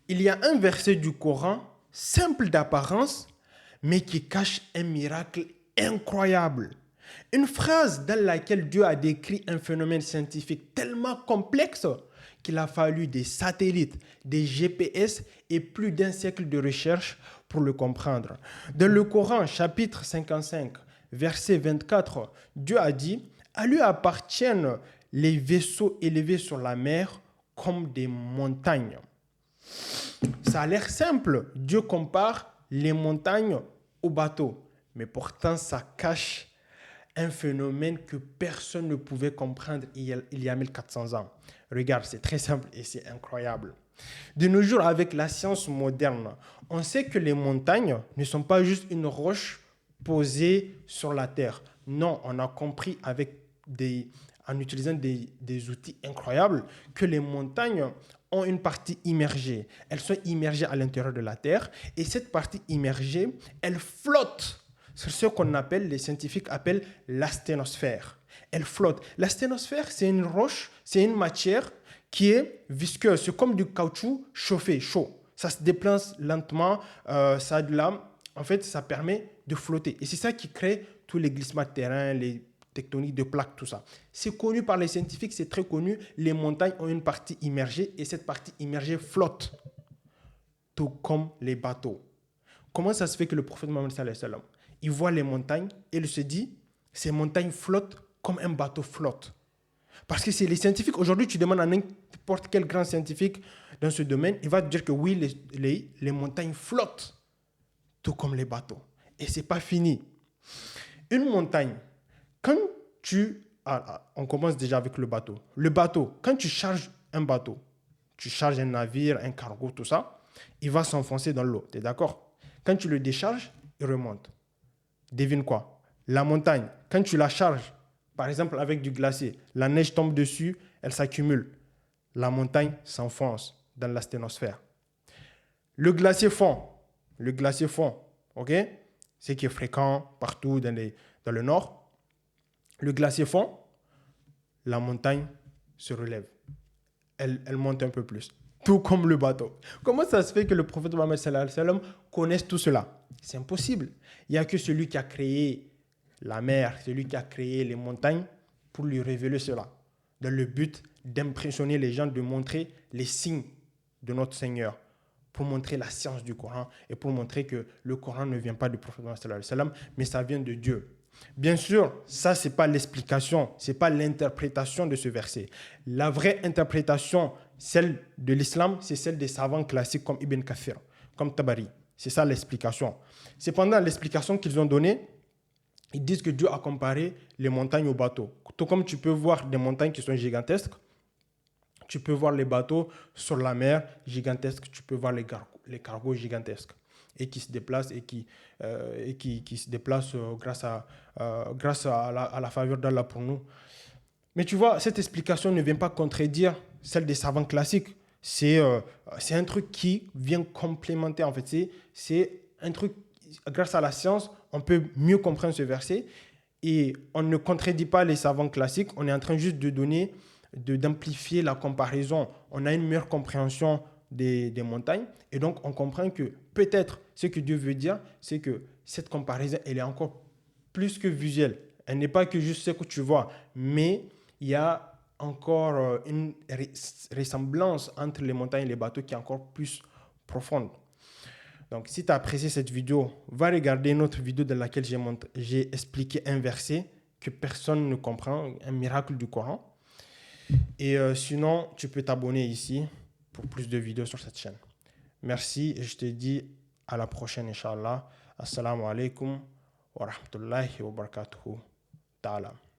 Il y a un verset du Coran, simple d'apparence, mais qui cache un miracle incroyable. Une phrase dans laquelle Dieu a décrit un phénomène scientifique tellement complexe qu'il a fallu des satellites, des GPS et plus d'un siècle de recherche pour le comprendre. Dans le Coran, chapitre 55, verset 24, Dieu a dit « À lui appartiennent les vaisseaux élevés sur la mer comme des montagnes. » Ça a l'air simple. Dieu compare les montagnes aux bateaux. Mais pourtant, ça cache un phénomène que personne ne pouvait comprendre il y a 1400 ans. Regarde, c'est très simple et c'est incroyable. De nos jours, avec la science moderne, on sait que les montagnes ne sont pas juste une roche posée sur la terre. Non, on a compris en utilisant des outils incroyables que les montagnes ont une partie immergée. Elles sont immergées à l'intérieur de la terre et cette partie immergée, elle flotte sur ce qu'on appelle, les scientifiques appellent l'asténosphère. Elle flotte. L'asténosphère, c'est une roche, c'est une matière qui est visqueuse. C'est comme du caoutchouc chauffé, chaud. Ça se déplace lentement, ça a de l'âme. En fait, ça permet de flotter. Et c'est ça qui crée tous les glissements de terrain, les tectoniques de plaques, tout ça. C'est connu par les scientifiques, c'est très connu. Les montagnes ont une partie immergée et cette partie immergée flotte, tout comme les bateaux. Comment ça se fait que le prophète Mohammed sallallahu alayhi wa sallam, il voit les montagnes et il se dit, ces montagnes flottent comme un bateau flotte. Parce que c'est les scientifiques, aujourd'hui tu demandes à n'importe quel grand scientifique dans ce domaine, il va te dire que oui, les montagnes flottent, tout comme les bateaux. Et ce n'est pas fini. Une montagne, quand on commence déjà avec le bateau. Le bateau, quand tu charges un bateau, tu charges un navire, un cargo, tout ça, il va s'enfoncer dans l'eau, tu es d'accord? Quand tu le décharges, il remonte. Devine quoi? La montagne, quand tu la charges, par exemple avec du glacier, la neige tombe dessus, elle s'accumule. La montagne s'enfonce dans l'asténosphère. Le glacier fond, ok? Ce qui est fréquent partout dans le nord. Le glacier fond, la montagne se relève. Elle monte un peu plus. Tout comme le bateau. Comment ça se fait que le prophète Mohammed sallallahu alayhi wa sallam connaisse tout cela? C'est impossible. Il n'y a que celui qui a créé la mer, celui qui a créé les montagnes pour lui révéler cela. Dans le but d'impressionner les gens, de montrer les signes de notre Seigneur, pour montrer la science du Coran et pour montrer que le Coran ne vient pas du prophète Mohammed sallallahu alayhi wa sallam, mais ça vient de Dieu. Bien sûr, ça, ce n'est pas l'explication, ce n'est pas l'interprétation de ce verset. La vraie interprétation, celle de l'islam, c'est celle des savants classiques comme Ibn Kathir, comme Tabari. C'est ça l'explication. Cependant, l'explication qu'ils ont donnée, ils disent que Dieu a comparé les montagnes aux bateaux. Tout comme tu peux voir des montagnes qui sont gigantesques, tu peux voir les bateaux sur la mer gigantesques, tu peux voir les cargos gigantesques et qui se déplacent qui se déplacent grâce à la faveur d'Allah pour nous. Mais tu vois, cette explication ne vient pas contredire celle des savants classiques. C'est un truc qui vient complémenter, en fait. C'est un truc, grâce à la science, on peut mieux comprendre ce verset et on ne contredit pas les savants classiques, on est en train juste d'amplifier la comparaison. On a une meilleure compréhension des montagnes et donc on comprend que peut-être ce que Dieu veut dire, c'est que cette comparaison, elle est encore plus que visuelle. Elle n'est pas que juste ce que tu vois, mais il y a encore une ressemblance entre les montagnes et les bateaux qui est encore plus profonde. Donc, si tu as apprécié cette vidéo, va regarder une autre vidéo dans laquelle j'ai expliqué un verset que personne ne comprend, un miracle du Coran. Et sinon, tu peux t'abonner ici pour plus de vidéos sur cette chaîne. Merci et je te dis à la prochaine, Inch'Allah. Assalamu alaikum wa rahmatullahi wa barakatuhu ta'ala.